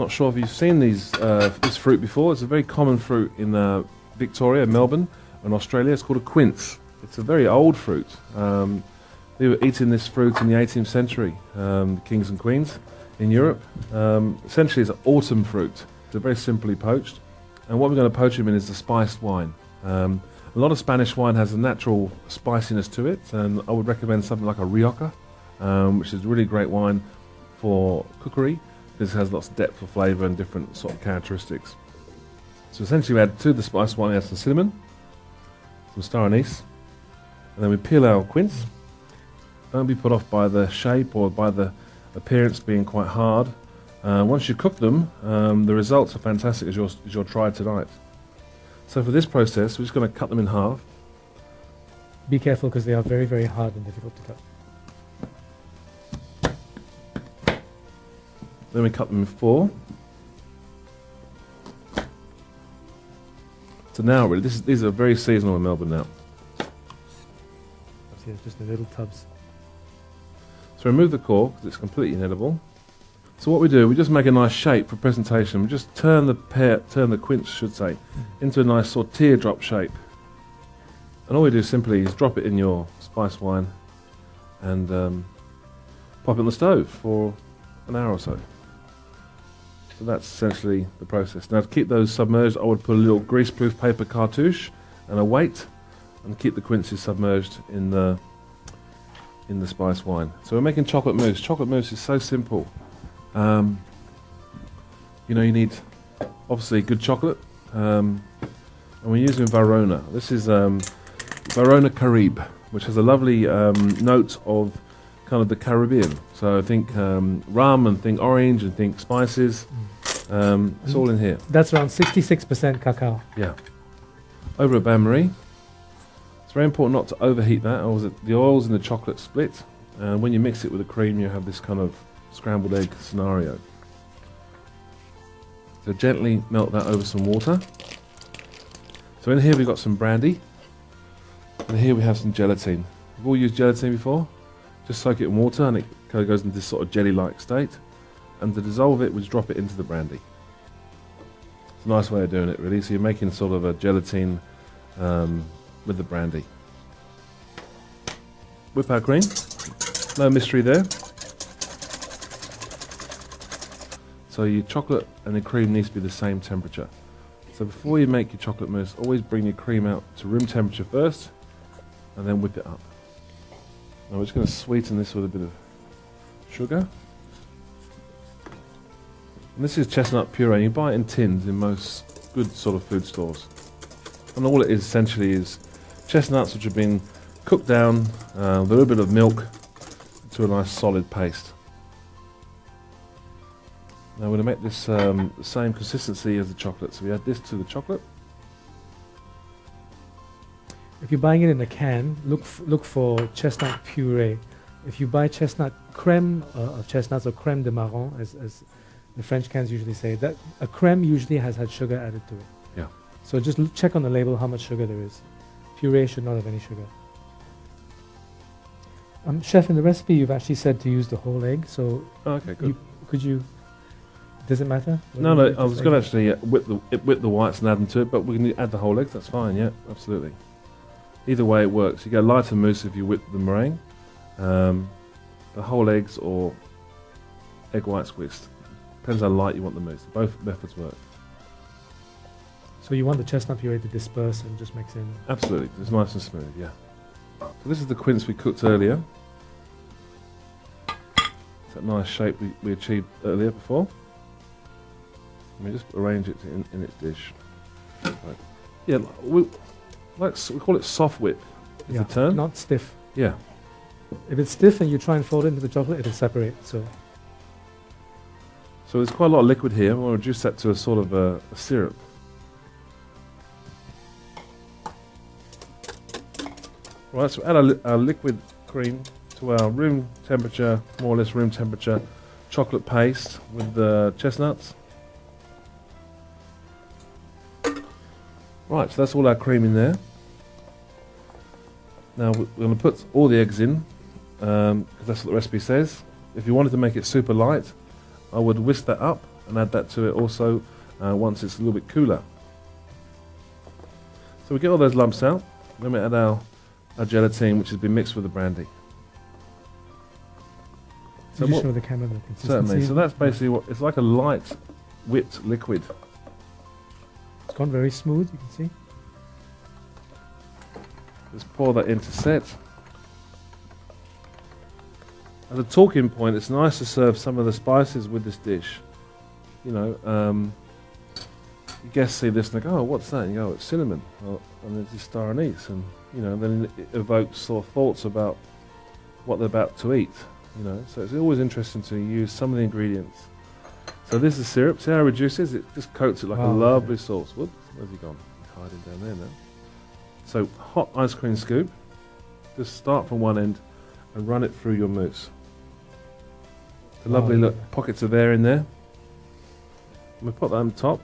not sure if you've seen this fruit before. It's a very common fruit in Victoria, Melbourne, and Australia. It's called a quince. It's a very old fruit. They were eating this fruit in the 18th century, the kings and queens in Europe. Essentially, it's an autumn fruit. They're very simply poached. And what we're going to poach them in is the spiced wine. A lot of Spanish wine has a natural spiciness to it, and I would recommend something like a Rioja, which is a really great wine for cookery, because it has lots of depth of flavour and different sort of characteristics. So essentially we add to the spiced wine, we add some cinnamon, some star anise, and then we peel our quince. Don't be put off by the shape or by the appearance being quite hard. Once you cook them, the results are fantastic, as you'll try tonight. So for this process, we're just going to cut them in half. Be careful, because they are very, very hard and difficult to cut. Then we cut them in 4. So now, really, these are very seasonal in Melbourne now. See, it's just the little tubs. So remove the core, because it's completely inedible. So what we do, we just make a nice shape for presentation. We just turn the quince, should say, into a nice sort of teardrop shape. And all we do simply is drop it in your spice wine and pop it on the stove for an hour or so. So that's essentially the process. Now to keep those submerged, I would put a little greaseproof paper cartouche and a weight, and keep the quinces submerged in the spice wine. So we're making chocolate mousse. Chocolate mousse is so simple. You need obviously good chocolate, and we're using Verona. This is Verona Caribe, which has a lovely note of kind of the Caribbean. So I think rum, and think orange, and think spices. It's all in here. That's around 66% cacao. Yeah. Over a bain-marie. It's very important not to overheat that, or the oils in the chocolate split. And when you mix it with the cream, you have this kind of scrambled egg scenario. So gently melt that over some water. So in here we've got some brandy, and here we have some gelatine. We've all used gelatine before. Just soak it in water, and it kind of goes into this sort of jelly-like state. And to dissolve it, we just drop it into the brandy. It's a nice way of doing it, really. So you're making sort of a gelatine with the brandy. Whip our cream. No mystery there. So your chocolate and the cream needs to be the same temperature. So before you make your chocolate mousse, always bring your cream out to room temperature first, and then whip it up. Now we're just going to sweeten this with a bit of sugar. And this is chestnut puree. You buy it in tins in most good sort of food stores. And all it is essentially is chestnuts which have been cooked down with a little bit of milk to a nice solid paste. Now we're going to make this the same consistency as the chocolate. So we add this to the chocolate. If you're buying it in a can, look for chestnut puree. If you buy chestnut creme of chestnuts, or creme de marron, as the French cans usually say, that a creme usually has had sugar added to it. Yeah. So just check on the label how much sugar there is. Puree should not have any sugar. Chef, in the recipe you've actually said to use the whole egg. So okay, good. Does it matter? No, I was going to actually whip the whites and add them to it, but we can add the whole eggs. That's fine. Yeah, absolutely. Either way it works. You get lighter mousse if you whip the meringue, the whole eggs or egg whites whisked. Depends how light you want the mousse. Both methods work. So you want the chestnut puree to disperse and just mix in? Absolutely. It's nice and smooth, yeah. So this is the quince we cooked earlier. It's that nice shape we achieved earlier before. Let me just arrange it in its dish. Right. Yeah, we call it soft whip. Is the term? Not stiff. Yeah. If it's stiff and you try and fold it into the chocolate, it'll separate. So there's quite a lot of liquid here. I'm going to reduce that to a sort of a syrup. Right, so add our liquid cream to our room temperature, more or less room temperature, chocolate paste with the chestnuts. Right, so that's all our cream in there. Now we're going to put all the eggs in, because that's what the recipe says. If you wanted to make it super light, I would whisk that up and add that to it also once it's a little bit cooler. So we get all those lumps out, then we add our gelatine, which has been mixed with the brandy. So Could you show the camera the consistency? certainly, so that's basically what, it's like a light whipped liquid. It's gone very smooth, you can see. Just pour that into set. As a talking point, it's nice to serve some of the spices with this dish. You know, guests see this and they go, oh, what's that? And you go, oh, it's cinnamon. Well, and there's this star anise. And, you know, then it evokes sort of thoughts about what they're about to eat. You know, so it's always interesting to use some of the ingredients. So this is syrup. See how it reduces? It just coats it like a lovely sauce. Whoops, where's he gone? He's hiding down there now. So hot ice cream scoop. Just start from one end and run it through your mousse. The lovely look, pockets of air in there. And we put that on top.